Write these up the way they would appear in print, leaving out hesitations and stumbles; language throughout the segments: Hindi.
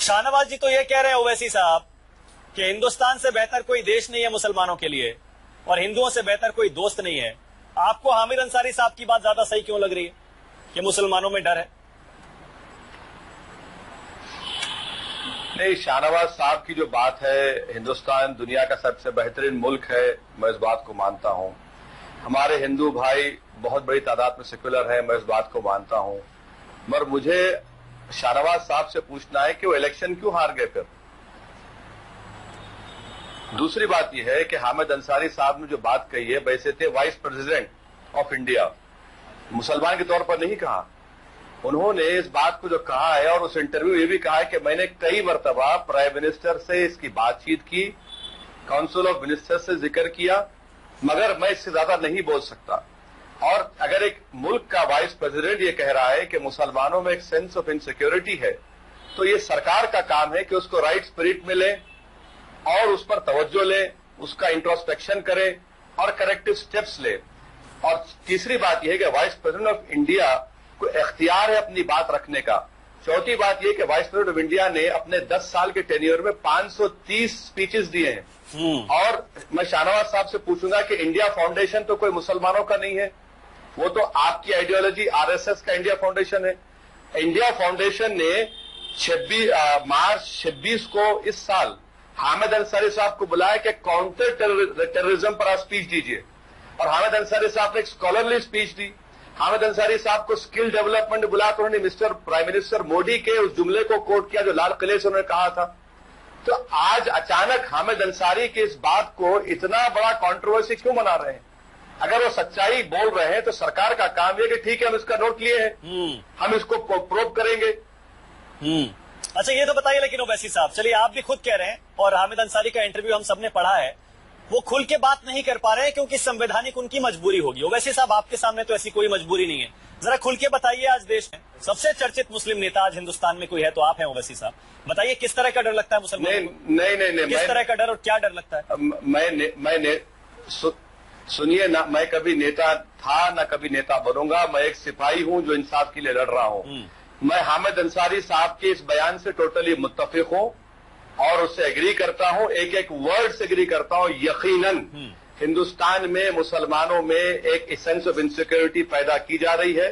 शाहनवाज जी तो ये कह रहे हैं ओवैसी साहब कि हिंदुस्तान से बेहतर कोई देश नहीं है मुसलमानों के लिए और हिंदुओं से बेहतर कोई दोस्त नहीं है। आपको हामिद अंसारी साहब की बात ज्यादा सही क्यों लग रही है कि मुसलमानों में डर है? नहीं, शाहनवाज साहब की जो बात है, हिंदुस्तान दुनिया का सबसे बेहतरीन मुल्क है, मैं इस बात को मानता हूं। हमारे हिंदू भाई बहुत बड़ी तादाद में सेक्युलर है, मैं इस बात को मानता हूं। मगर मुझे शाहनवाज साहब से पूछना है कि वो इलेक्शन क्यों हार गए फिर। दूसरी बात यह है कि हामिद अंसारी साहब ने जो बात कही है, वैसे थे वाइस प्रेसिडेंट ऑफ इंडिया, मुसलमान के तौर पर नहीं कहा। उन्होंने इस बात को जो कहा है और उस इंटरव्यू ये भी कहा है कि मैंने कई मरतबा प्राइम मिनिस्टर से इसकी बातचीत की, काउंसिल ऑफ मिनिस्टर से जिक्र किया, मगर मैं इससे ज्यादा नहीं बोल सकता। और अगर एक मुल्क का वाइस प्रेसिडेंट ये कह रहा है कि मुसलमानों में एक सेंस ऑफ इनसिक्योरिटी है, तो ये सरकार का काम है कि उसको राइट स्पिरिट में ले और उस पर तवज्जो ले, उसका इंट्रोस्पेक्शन करे और करेक्टिव स्टेप्स ले। और तीसरी बात यह है कि वाइस प्रेसिडेंट ऑफ इंडिया को इख्तियार है अपनी बात रखने का। चौथी बात यह कि वाइस प्रेसिडेंट ऑफ इंडिया ने अपने 10 साल के टेन्योर में 530 स्पीचेस दिए हैं। और मैं शाहनवाज साहब से पूछूंगा कि इंडिया फाउंडेशन तो कोई मुसलमानों का नहीं है, वो तो आपकी आइडियोलॉजी आरएसएस का इंडिया फाउंडेशन है। इंडिया फाउंडेशन ने मार्च 26 को इस साल हामिद अंसारी साहब को बुलाया कि काउंटर टेररिज्म पर आप स्पीच दीजिए, और हामिद अंसारी साहब ने एक स्कॉलरली स्पीच दी। हामिद अंसारी साहब को स्किल डेवलपमेंट बुलाया तो उन्होंने मिस्टर प्राइम मिनिस्टर मोदी के उस जुमले को कोट किया जो लाल किले से उन्होंने कहा था। तो आज अचानक हामिद अंसारी की इस बात को इतना बड़ा कंट्रोवर्सी क्यों बना रहे हैं? अगर वो सच्चाई बोल रहे हैं तो सरकार का काम है कि ठीक है, हम इसका नोट लिए हैं, हम इसको प्रोब करेंगे। अच्छा, ये तो बताइए, लेकिन ओवैसी साहब, चलिए आप भी खुद कह रहे हैं और हामिद अंसारी का इंटरव्यू हम सबने पढ़ा है, वो खुल के बात नहीं कर पा रहे हैं क्योंकि संवैधानिक उनकी मजबूरी होगी। ओवैसी साहब, आपके सामने तो ऐसी कोई मजबूरी नहीं है, जरा खुल के बताइए। आज देश में सबसे चर्चित मुस्लिम नेता आज हिंदुस्तान में कोई है तो आप हैं ओवैसी साहब, बताइए किस तरह का डर लगता है मुसलमानों को? नहीं, किस तरह का डर और क्या डर लगता है? सुनिए ना, मैं कभी नेता था ना कभी नेता बनूंगा। मैं एक सिपाही हूं जो इंसाफ के लिए लड़ रहा हूं। मैं हामिद अंसारी साहब के इस बयान से टोटली मुत्तफिक हूं और उससे एग्री करता हूं, एक एक वर्ड से एग्री करता हूं। यकीनन हिंदुस्तान में मुसलमानों में एक सेंस ऑफ इनसिक्योरिटी पैदा की जा रही है।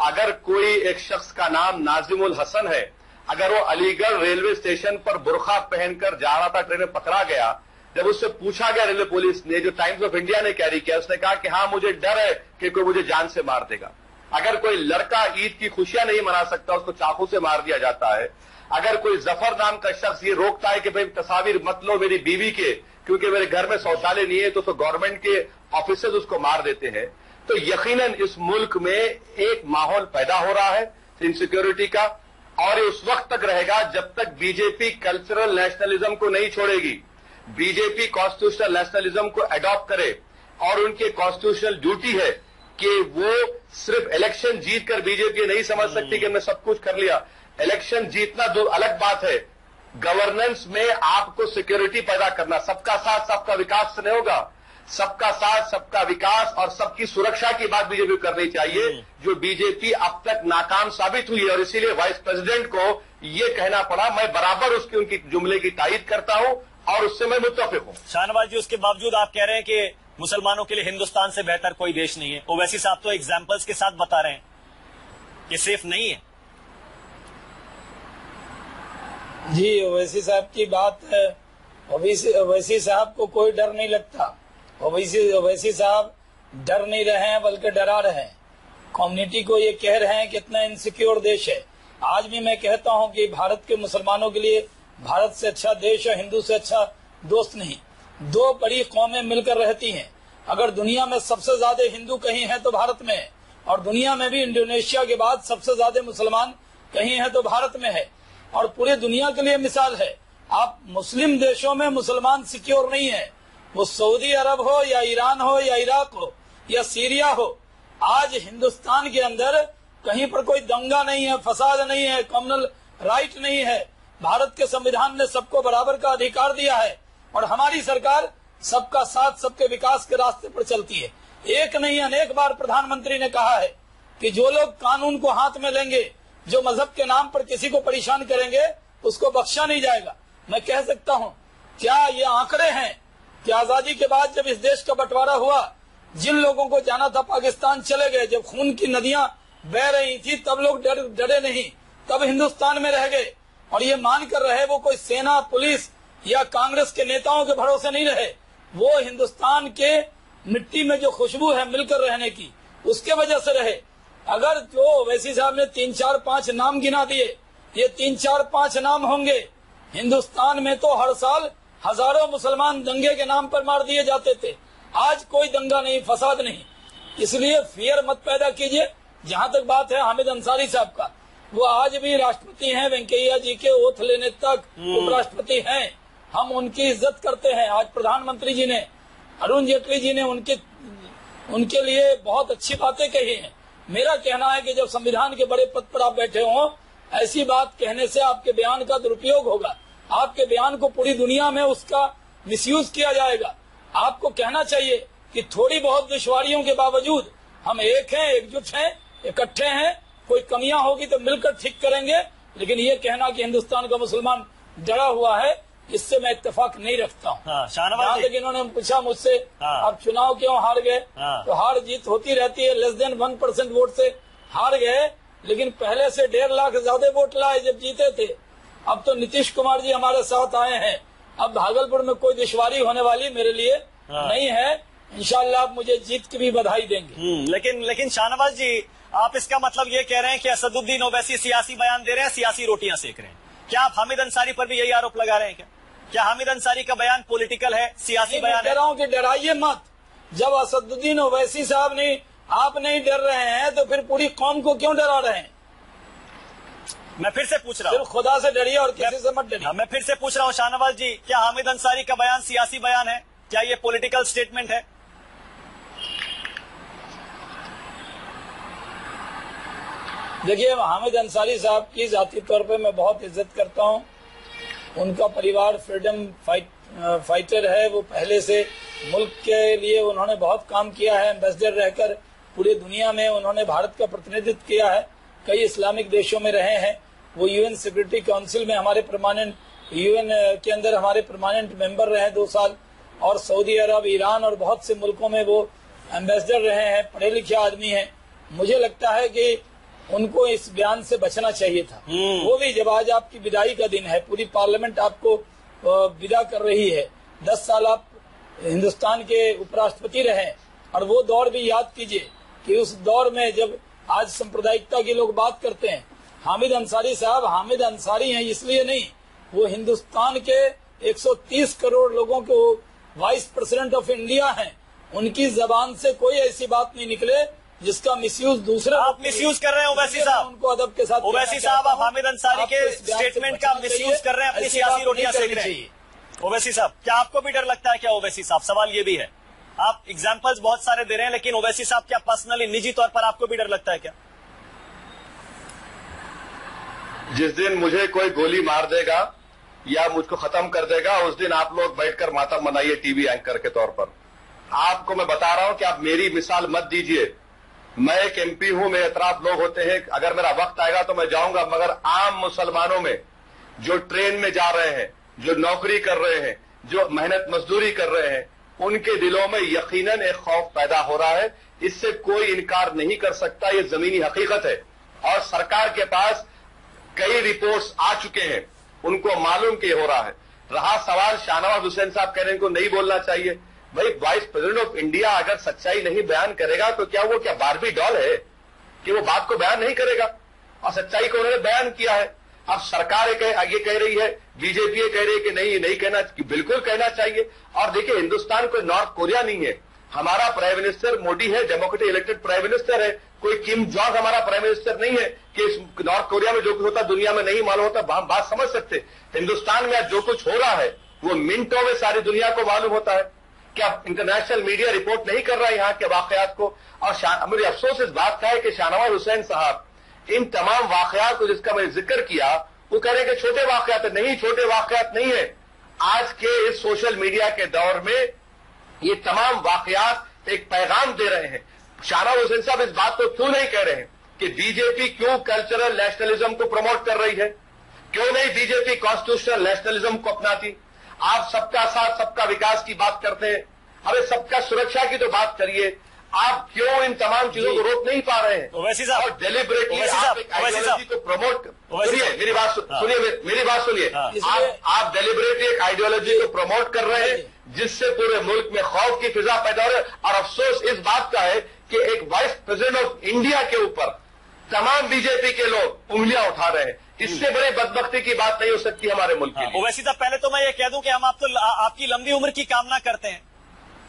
अगर कोई एक शख्स का नाम नाजिमुल हसन है, अगर वो अलीगढ़ रेलवे स्टेशन पर बुरखा पहनकर जा रहा था, ट्रेन में पकड़ा गया, जब उससे पूछा गया रेलवे पुलिस ने, जो टाइम्स ऑफ इंडिया ने कैरी किया, उसने कहा कि हाँ, मुझे डर है कि कोई मुझे जान से मार देगा। अगर कोई लड़का ईद की खुशियां नहीं मना सकता, उसको चाकू से मार दिया जाता है। अगर कोई जफर नाम का शख्स ये रोकता है कि भाई तस्वीर मत लो मेरी बीवी के, क्योंकि मेरे घर में शौचालय नहीं है, तो गवर्नमेंट के ऑफिसर्स उसको मार देते हैं। तो यकीनन इस मुल्क में एक माहौल पैदा हो रहा है इनसिक्योरिटी का, और ये उस वक्त तक रहेगा जब तक बीजेपी कल्चरल नेशनलिज्म को नहीं छोड़ेगी। बीजेपी कॉन्स्टिट्यूशनल नेशनलिज्म को अडॉप्ट करे और उनकी कॉन्स्टिट्यूशनल ड्यूटी है कि वो सिर्फ इलेक्शन जीतकर बीजेपी नहीं समझ सकती कि हमने सब कुछ कर लिया। इलेक्शन जीतना दो अलग बात है, गवर्नेंस में आपको सिक्योरिटी पैदा करना, सबका साथ सबका विकास से नहीं होगा। सबका साथ सबका विकास और सबकी सुरक्षा की बात बीजेपी करनी चाहिए, जो बीजेपी अब तक नाकाम साबित हुई है। और इसीलिए वाइस प्रेसिडेंट को ये कहना पड़ा। मैं बराबर उसकी उनकी जुमले की तायीद करता हूं और उससे मैं मुत्तफिक हूं। शाहनवाज जी, उसके बावजूद आप कह रहे हैं कि मुसलमानों के लिए हिंदुस्तान से बेहतर कोई देश नहीं है। ओवैसी साहब तो एग्जाम्पल्स के साथ बता रहे हैं कि सेफ नहीं है। जी, ओवैसी साहब की बात है। ओवैसी साहब को कोई डर नहीं लगता। ओवैसी साहब डर नहीं रहे हैं बल्कि डरा रहे हैं। कम्युनिटी को ये कह रहे हैं कि इतना इनसिक्योर देश है। आज भी मैं कहता हूं कि भारत के मुसलमानों के लिए भारत से अच्छा देश और हिंदू से अच्छा दोस्त नहीं। दो बड़ी कौमें मिलकर रहती हैं। अगर दुनिया में सबसे ज्यादा हिंदू कहीं है तो भारत में है, और दुनिया में भी इंडोनेशिया के बाद सबसे ज्यादा मुसलमान कहीं है तो भारत में है, और पूरी दुनिया के लिए मिसाल है। आप मुस्लिम देशों में मुसलमान सिक्योर नहीं है, वो सऊदी अरब हो या ईरान हो या इराक हो या सीरिया हो। आज हिंदुस्तान के अंदर कहीं पर कोई दंगा नहीं है, फसाद नहीं है, कम्युनल राइट नहीं है। भारत के संविधान ने सबको बराबर का अधिकार दिया है और हमारी सरकार सबका साथ सबके विकास के रास्ते पर चलती है। एक नहीं अनेक बार प्रधानमंत्री ने कहा है कि जो लोग कानून को हाथ में लेंगे, जो मजहब के नाम पर किसी को परेशान करेंगे, उसको बख्शा नहीं जाएगा। मैं कह सकता हूँ, क्या ये आंकड़े हैं कि आजादी के बाद जब इस देश का बंटवारा हुआ, जिन लोगों को जाना था पाकिस्तान चले गए, जब खून की नदियां बह रही थी तब लोग डरे नहीं, तब हिंदुस्तान में रह गए और ये मान कर रहे वो कोई सेना, पुलिस या कांग्रेस के नेताओं के भरोसे नहीं रहे, वो हिंदुस्तान के मिट्टी में जो खुशबू है मिलकर रहने की, उसके वजह से रहे। अगर जो ओवैसी साहब ने 3, 4, 5 नाम गिना दिए, ये 3, 4, 5 नाम होंगे। हिंदुस्तान में तो हर साल हजारों मुसलमान दंगे के नाम पर मार दिए जाते थे। आज कोई दंगा नहीं, फसाद नहीं। इसलिए फियर मत पैदा कीजिए। जहाँ तक बात है हामिद अंसारी साहब का, वो आज भी राष्ट्रपति हैं, वेंकैया जी के ओथ लेने तक उपराष्ट्रपति हैं। हम उनकी इज्जत करते हैं। आज प्रधानमंत्री जी ने, अरुण जेटली जी ने उनके लिए बहुत अच्छी बातें कही हैं। मेरा कहना है कि जब संविधान के बड़े पद पर आप बैठे हों, ऐसी बात कहने से आपके बयान का दुरुपयोग होगा। आपके बयान को पूरी दुनिया में उसका मिसयूज किया जाएगा। आपको कहना चाहिए कि थोड़ी बहुत दुश्वारियों के बावजूद हम एक हैं, एकजुट हैं, इकट्ठे हैं। कोई कमियां होगी तो मिलकर ठीक करेंगे। लेकिन ये कहना कि हिंदुस्तान का मुसलमान डरा हुआ है, इससे मैं इत्तेफाक नहीं रखता हूँ। जहाँ तक इन्होंने पूछा मुझसे, आप चुनाव क्यों हार गए, तो हार जीत होती रहती है। लेस देन 1% वोट से हार गए, लेकिन पहले से 1.5 लाख ज्यादा वोट लाए जब जीते थे। अब तो नीतीश कुमार जी हमारे साथ आए हैं। अब भागलपुर में कोई दुश्वारी होने वाली मेरे लिए नहीं है। इंशाल्लाह आप मुझे जीत की भी बधाई देंगे। लेकिन शाहनवाज जी, आप इसका मतलब ये कह रहे हैं कि असदुद्दीन ओवैसी सियासी बयान दे रहे हैं, सियासी रोटियां सेक रहे हैं। क्या आप हामिद अंसारी पर भी यही आरोप लगा रहे हैं? क्या हामिद अंसारी का बयान पॉलिटिकल है, सियासी बयान है? कह रहा हूँ कि डराइए मत। जब असदुद्दीन ओवैसी साहब ने आप नहीं डर रहे हैं तो फिर पूरी कौम को क्यों डरा रहे हैं? मैं फिर से पूछ रहा हूँ, खुदा से डरिए और किसी से मत डरिए। मैं फिर से पूछ रहा हूँ शाहनवाज जी, क्या हामिद अंसारी का बयान सियासी बयान है? क्या ये पॉलिटिकल स्टेटमेंट है? देखिए, हामिद अंसारी साहब की जाती तौर पे मैं बहुत इज्जत करता हूँ। उनका परिवार फ्रीडम फाइटर है। वो पहले से मुल्क के लिए उन्होंने बहुत काम किया है। एम्बेसडर रहकर पूरी दुनिया में उन्होंने भारत का प्रतिनिधित्व किया है। कई इस्लामिक देशों में रहे हैं। वो यूएन सिक्योरिटी काउंसिल में हमारे यूएन के अंदर हमारे परमानेंट मेंबर रहे 2 साल, और सऊदी अरब, ईरान और बहुत से मुल्कों में वो एम्बेसडर रहे हैं। पढ़े लिखे आदमी हैं। मुझे लगता है कि उनको इस बयान से बचना चाहिए था। वो भी जब आज आपकी विदाई का दिन है, पूरी पार्लियामेंट आपको विदा कर रही है। 10 साल आप हिंदुस्तान के उपराष्ट्रपति रहे, और वो दौर भी याद कीजिए कि उस दौर में जब आज सांप्रदायिकता की लोग बात करते हैं, हामिद अंसारी साहब हामिद अंसारी हैं इसलिए नहीं, वो हिंदुस्तान के 130 करोड़ लोगों को वाइस प्रेसिडेंट ऑफ इंडिया हैं। उनकी जबान से कोई ऐसी बात नहीं निकले जिसका मिसयूज दूसरे आप मिसयूज कर रहे हैं। ओवैसी साहब, उनको अदब के साथ, ओवैसी साहब, आप हामिद अंसारी के स्टेटमेंट का मिसयूज कर रहे हैं, अपनी सियासी रोटियां सेक रहे हैं। ओवैसी साहब, क्या आपको भी डर लगता है क्या? ओवैसी साहब, सवाल ये भी है। आप एग्जाम्पल्स बहुत सारे दे रहे हैं, लेकिन ओवैसी साहब, क्या पर्सनली, निजी तौर पर आपको भी डर लगता है क्या? जिस दिन मुझे कोई गोली मार देगा या मुझको खत्म कर देगा, उस दिन आप लोग बैठकर मातम मनाइए टीवी एंकर के तौर पर। आपको मैं बता रहा हूं कि आप मेरी मिसाल मत दीजिए। मैं एक एमपी हूं, मेरे अतराफ लोग होते हैं। अगर मेरा वक्त आएगा तो मैं जाऊंगा, मगर आम मुसलमानों में जो ट्रेन में जा रहे हैं, जो नौकरी कर रहे हैं, जो मेहनत मजदूरी कर रहे हैं, उनके दिलों में यकीनन एक खौफ पैदा हो रहा है। इससे कोई इनकार नहीं कर सकता, ये जमीनी हकीकत है। और सरकार के पास कई रिपोर्ट्स आ चुके हैं, उनको मालूम कि हो रहा है। रहा सवाल शाहनवाज हुसैन साहब कह रहे हैं, इनको नहीं बोलना चाहिए। भाई, वाइस प्रेसिडेंट ऑफ इंडिया अगर सच्चाई नहीं बयान करेगा तो क्या वो बारबी डॉल है कि वो बात को बयान नहीं करेगा? और सच्चाई को उन्होंने बयान किया है। अब सरकार ये कह रही है, बीजेपी ये कह रही है कि नहीं कहना, कि बिल्कुल कहना चाहिए। और देखिए, हिंदुस्तान कोई नॉर्थ कोरिया नहीं है। हमारा प्राइम मिनिस्टर मोदी है, डेमोक्रेटिक इलेक्टेड प्राइम मिनिस्टर है। कोई किम जॉन्ग हमारा प्राइम मिनिस्टर नहीं है कि नॉर्थ कोरिया में जो कुछ होता दुनिया में नहीं मालूम होता। हम बात समझ सकते। हिंदुस्तान में आज जो कुछ हो रहा है वो मिनटों में सारी दुनिया को मालूम होता है। क्या इंटरनेशनल मीडिया रिपोर्ट नहीं कर रहा है यहाँ के वाकयात को? और मुझे अफसोस इस बात का है कि शाहनवाज हुसैन साहब इन तमाम वाकयात को जिसका मैंने जिक्र किया, वो कह रहे हैं कि छोटे वाकयात है। नहीं, छोटे वाकयात नहीं है। आज के इस सोशल मीडिया के दौर में ये तमाम वाकयात एक पैगाम दे रहे हैं। शाहनवाज हुसैन साहब इस बात को क्यों नहीं कह रहे हैं कि बीजेपी क्यों कल्चरल नेशनलिज्म को प्रमोट कर रही है? क्यों नहीं बीजेपी कॉन्स्टिट्यूशनल नेशनलिज्म को अपनाती? आप सबका साथ सबका विकास की बात करते हैं, अरे सबका सुरक्षा की तो बात करिए। आप क्यों इन तमाम चीजों को रोक नहीं पा रहे हैं? ओवैसी साहब, और डेलिबरेटली ओवैसी आप साहब, एक ओवैसी आइडियोलॉजी साहब, को प्रमोट, ओवैसी सुनिए साहब, मेरी बात, मेरी बात सुनिए। आप डेलिबरेटली एक आइडियोलॉजी को प्रमोट कर रहे हैं जिससे पूरे मुल्क में खौफ की फिजा पैदा हो रही है। और अफसोस इस बात का है कि एक वाइस प्रेसिडेंट ऑफ इंडिया के ऊपर तमाम बीजेपी के लोग उंगलियां उठा रहे हैं। इससे बड़ी बदबख्ती की बात नहीं हो सकती हमारे मुल्क के लिए। ओवैसी साहब, पहले तो मैं ये कह दूं कि हम आपकी लंबी उम्र की कामना करते हैं।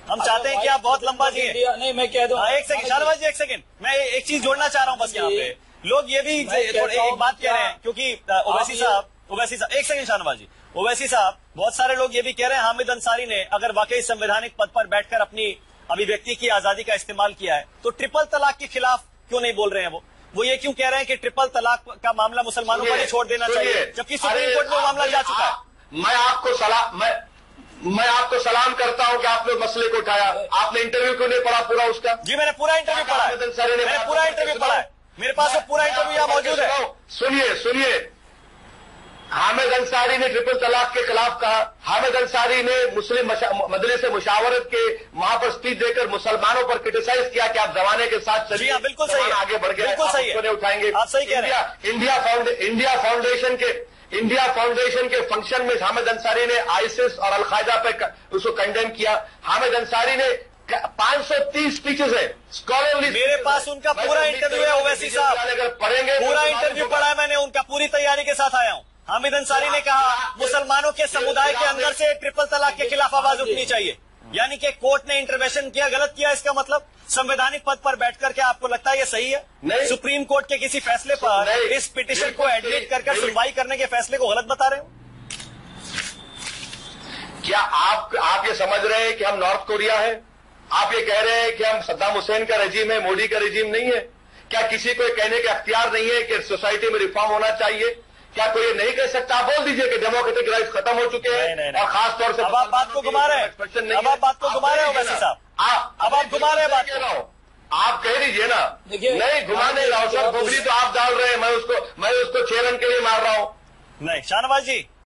हम चाहते हैं कि आप बहुत लंबा जिए। नहीं, मैं कह दूं। एक सेकंड शाहनवाज जी, एक सेकंड, मैं एक चीज जोड़ना चाह रहा हूं बस यहाँ पे। लोग ये भी थोड़ी एक बात कह रहे हैं, क्योंकि ओवैसी साहब, एक सेकंड शाहनवाज जी, ओवैसी साहब, बहुत सारे लोग ये भी कह रहे हैं हामिद अंसारी ने अगर वाकई संवैधानिक पद पर बैठकर अपनी अभिव्यक्ति की आजादी का इस्तेमाल किया है तो ट्रिपल तलाक के खिलाफ क्यों नहीं बोल रहे हैं? वो ये क्यों कह रहे हैं कि ट्रिपल तलाक का मामला मुसलमानों पर ही छोड़ देना चाहिए, जबकि सुप्रीम कोर्ट में वो मामला जा चुका है? मैं आपको सलाम करता हूं कि आपने मसले को उठाया। आपने इंटरव्यू क्यों नहीं पढ़ा पूरा उसका? जी, मैंने पूरा इंटरव्यू पढ़ा है, मैंने पूरा इंटरव्यू पढ़ा है, मेरे पास वो पूरा इंटरव्यू यहाँ मौजूद है। सुनिए, हामिद अंसारी ने ट्रिपल तलाक के खिलाफ कहा। हामिद अंसारी ने मुस्लिम मजलिस मुशावरत के वहां पर स्पीच देकर मुसलमानों पर क्रिटिसाइज किया कि आप जमाने के साथ चलिए। हाँ, बिल्कुल सही है, आगे बढ़ गए, बिल्कुल सही है, उठाएंगे। आप सही कह रहे हैं। इंडिया फाउंडेशन के फंक्शन में हामिद अंसारी ने आईसिस और अलकायदा पे उसको कंडेम किया। हामिद अंसारी ने 530 स्पीचेस है, स्कॉलरली। मेरे पास उनका पूरा इंटरव्यू है ओवैसी साहब, अगर पढ़ेंगे पूरा इंटरव्यू पढ़ा है मैंने उनका, पूरी तैयारी के साथ आया हूं। हामिद अंसारी ने कहा मुसलमानों के समुदाय के अंदर से ट्रिपल तलाक के खिलाफ आवाज उठनी चाहिए, यानी कि कोर्ट ने इंटरवेंशन किया, गलत किया। इसका मतलब संवैधानिक पद पर बैठकर क्या आपको लगता है ये सही है? नहीं। सुप्रीम कोर्ट के किसी फैसले पर इस पिटीशन को एडमिट कर सुनवाई करने के फैसले को गलत बता रहे हो? क्या आप ये समझ रहे हैं कि हम नॉर्थ कोरिया है? आप ये कह रहे हैं कि हम सद्दाम हुसैन का रजीम है, मोदी का रजीम नहीं है? क्या किसी को कहने का अख्तियार नहीं है कि सोसाइटी में रिफॉर्म होना चाहिए? क्या कोई ये नहीं कह सकता? आप बोल दीजिए कि डेमोक्रेटिक राइट्स खत्म हो चुके हैं। और खास तौर से अब आप बात को घुमा रहे हैं, अब आप बात को घुमा रहे हो वैसे साहब, अब आप घुमा रहे हैं बात को। आप कह दीजिए ना। नहीं, घुमा नहीं रहा हूं सर, गोगली तो आप डाल रहे हैं, मैं उसको 6 रन के लिए मार रहा हूं। नहीं शाहनवाज जी,